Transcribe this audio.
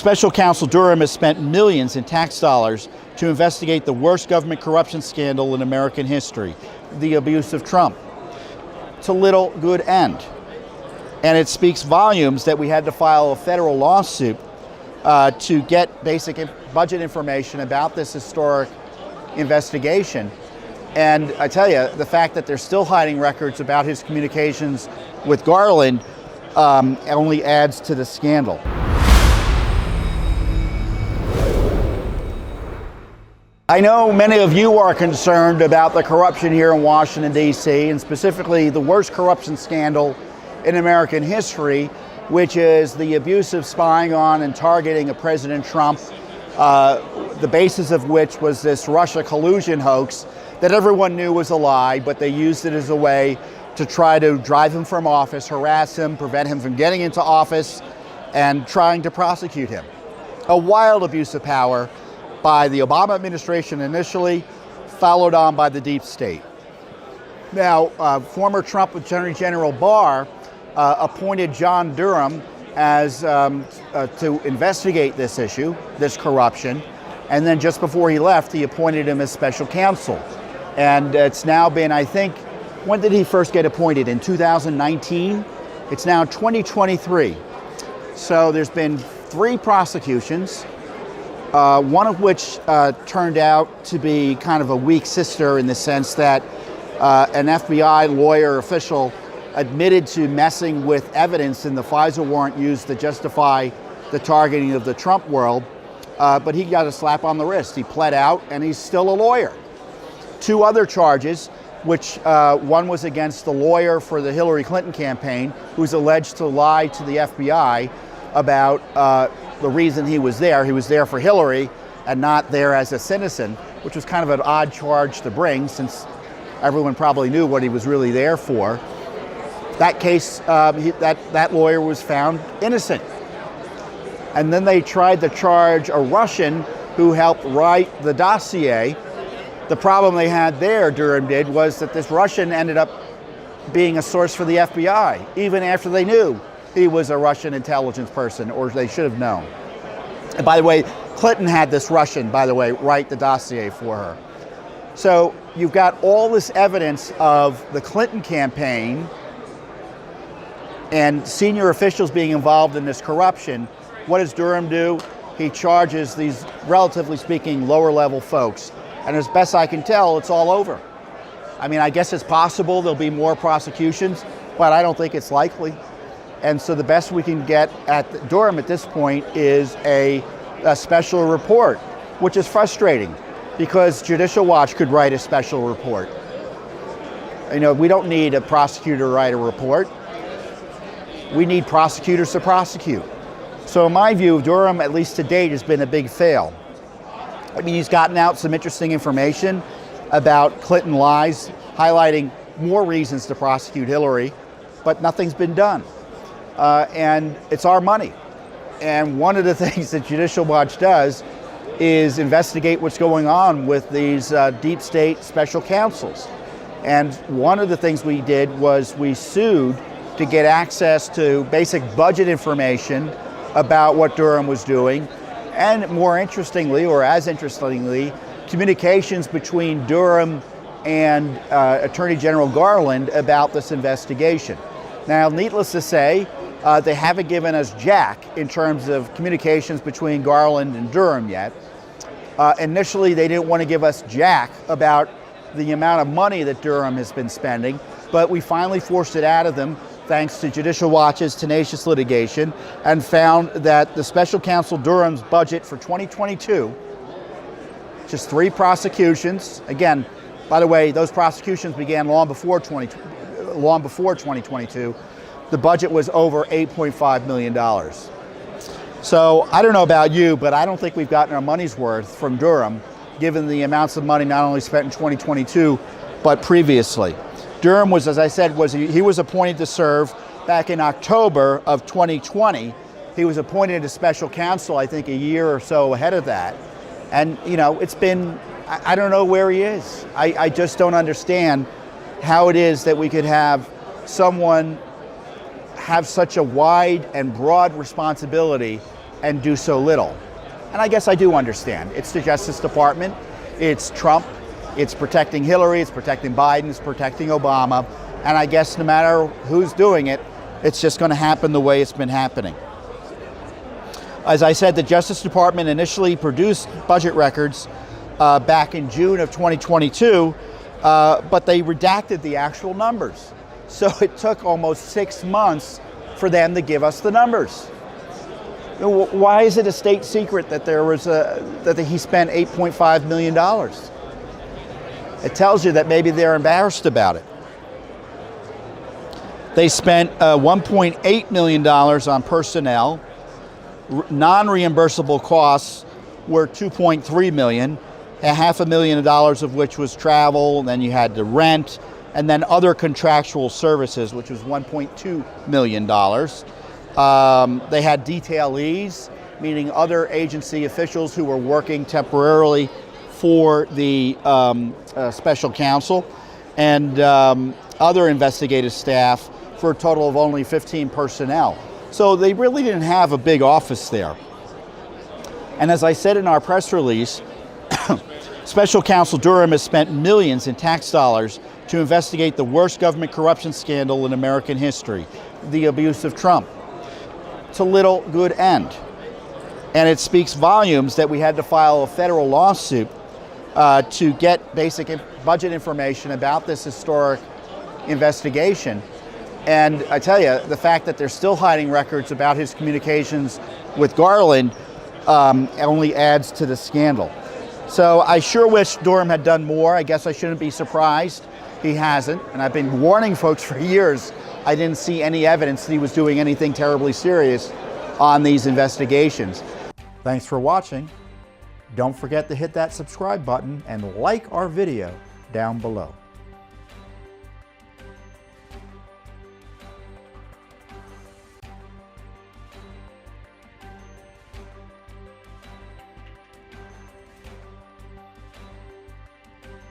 Special Counsel Durham has spent millions in tax dollars to investigate the worst government corruption scandal in American history, the abuse of Trump, to little good end. And it speaks volumes that we had to file a federal lawsuit to get basic budget information about this historic investigation. And I tell you, the fact that they're still hiding records about his communications with Garland only adds to the scandal. I know many of you are concerned about the corruption here in Washington, D.C., and specifically the worst corruption scandal in American history, which is the abusive spying on and targeting of President Trump, the basis of which was this Russia collusion hoax that everyone knew was a lie, but they used it as a way to try to drive him from office, harass him, prevent him from getting into office, and trying to prosecute him. A wild abuse of power by the Obama administration initially, followed on by the deep state. Now, former Trump Attorney General Barr appointed John Durham as to investigate this issue, this corruption, and then just before he left, he appointed him as special counsel. And it's now been, I think, when did he first get appointed? In 2019? It's now 2023. So there's been 3 prosecutions. One of which turned out to be kind of a weak sister in the sense that an FBI lawyer official admitted to messing with evidence in the FISA warrant used to justify the targeting of the Trump world, but he got a slap on the wrist. He pled out and he's still a lawyer. 2 other charges, which one was against the lawyer for the Hillary Clinton campaign, who's alleged to lie to the FBI about the reason he was there. He was there for Hillary and not there as a citizen, which was kind of an odd charge to bring since everyone probably knew what he was really there for. That case, that lawyer was found innocent. And then they tried to charge a Russian who helped write the dossier. The problem they had there, Durham did, was that this Russian ended up being a source for the FBI, even after they knew he was a Russian intelligence person, or they should have known. And by the way, Clinton had this Russian, by the way, write the dossier for her. So you've got all this evidence of the Clinton campaign and senior officials being involved in this corruption. What does Durham do? He charges these, relatively speaking, lower level folks. And as best I can tell, it's all over. I mean, I guess it's possible there'll be more prosecutions, but I don't think it's likely. And so the best we can get at Durham at this point is a special report, which is frustrating because Judicial Watch could write a special report. You know, we don't need a prosecutor to write a report. We need prosecutors to prosecute. So in my view, Durham, at least to date, has been a big fail. I mean, he's gotten out some interesting information about Clinton lies, highlighting more reasons to prosecute Hillary, but nothing's been done. And it's our money. And one of the things that Judicial Watch does is investigate what's going on with these deep state special counsels. And one of the things we did was we sued to get access to basic budget information about what Durham was doing. And more interestingly, or as interestingly, communications between Durham and Attorney General Garland about this investigation. Now, needless to say, they haven't given us jack in terms of communications between Garland and Durham yet. Initially, they didn't want to give us jack about the amount of money that Durham has been spending, but we finally forced it out of them thanks to Judicial Watch's tenacious litigation, and found that the Special Counsel Durham's budget for 2022, just 3 prosecutions. Again, by the way, those prosecutions began long before 2022. The budget was over $8.5 million. So I don't know about you, but I don't think we've gotten our money's worth from Durham, given the amounts of money not only spent in 2022, but previously. Durham was, as I said, he was appointed to serve back in October of 2020. He was appointed as special counsel, I think, a year or so ahead of that. And, you know, it's been, I don't know where he is. I just don't understand how it is that we could have someone have such a wide and broad responsibility and do so little. And I guess I do understand. It's the Justice Department, it's Trump, it's protecting Hillary, it's protecting Biden, it's protecting Obama, and I guess no matter who's doing it, it's just going to happen the way it's been happening. As I said, the Justice Department initially produced budget records back in June of 2022, but they redacted the actual numbers. So it took almost 6 months for them to give us the numbers. Why is it a state secret that he spent $8.5 million? It tells you that maybe they're embarrassed about it. They spent $1.8 million on personnel. Non-reimbursable costs were $2.3 million, $500,000 of which was travel, and then you had the rent, and then other contractual services, which was $1.2 million. They had detailees, meaning other agency officials who were working temporarily for the Special Counsel, and other investigative staff for a total of only 15 personnel. So they really didn't have a big office there. And as I said in our press release, Special Counsel Durham has spent millions in tax dollars to investigate the worst government corruption scandal in American history, the abuse of Trump, to little good end. And it speaks volumes that we had to file a federal lawsuit to get basic budget information about this historic investigation. And I tell you, the fact that they're still hiding records about his communications with Garland only adds to the scandal. So I sure wish Durham had done more. I guess I shouldn't be surprised he hasn't. And I've been warning folks for years. I didn't see any evidence that he was doing anything terribly serious on these investigations. Thanks for watching. Don't forget to hit that subscribe button and like our video down below.